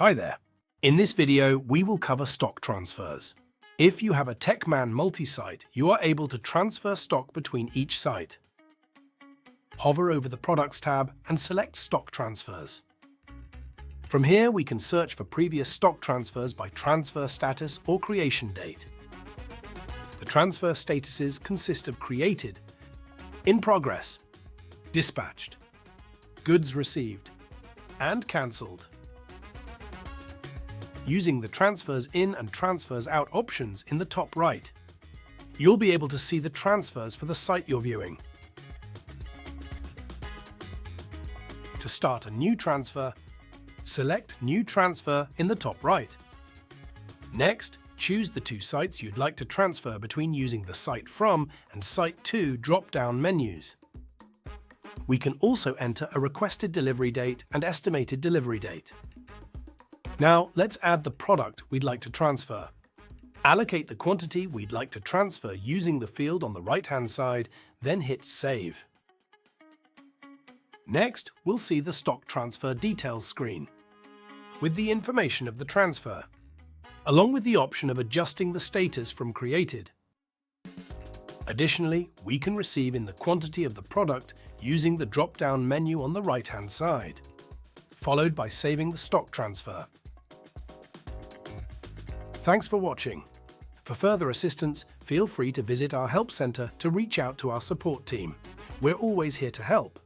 Hi there. In this video, we will cover stock transfers. If you have a TechMan multi-site, you are able to transfer stock between each site. Hover over the Products tab and select Stock Transfers. From here, we can search for previous stock transfers by transfer status or creation date. The transfer statuses consist of created, in progress, dispatched, goods received, and cancelled. Using the Transfers In and Transfers Out options in the top right, you'll be able to see the transfers for the site you're viewing. To start a new transfer, select New Transfer in the top right. Next, choose the two sites you'd like to transfer between using the Site From and Site To drop-down menus. We can also enter a requested delivery date and estimated delivery date. Now, let's add the product we'd like to transfer. Allocate the quantity we'd like to transfer using the field on the right-hand side, then hit Save. Next, we'll see the Stock Transfer Details screen with the information of the transfer, along with the option of adjusting the status from created. Additionally, we can receive in the quantity of the product using the drop-down menu on the right-hand side, followed by saving the stock transfer. Thanks for watching. For further assistance, feel free to visit our help center to reach out to our support team. We're always here to help.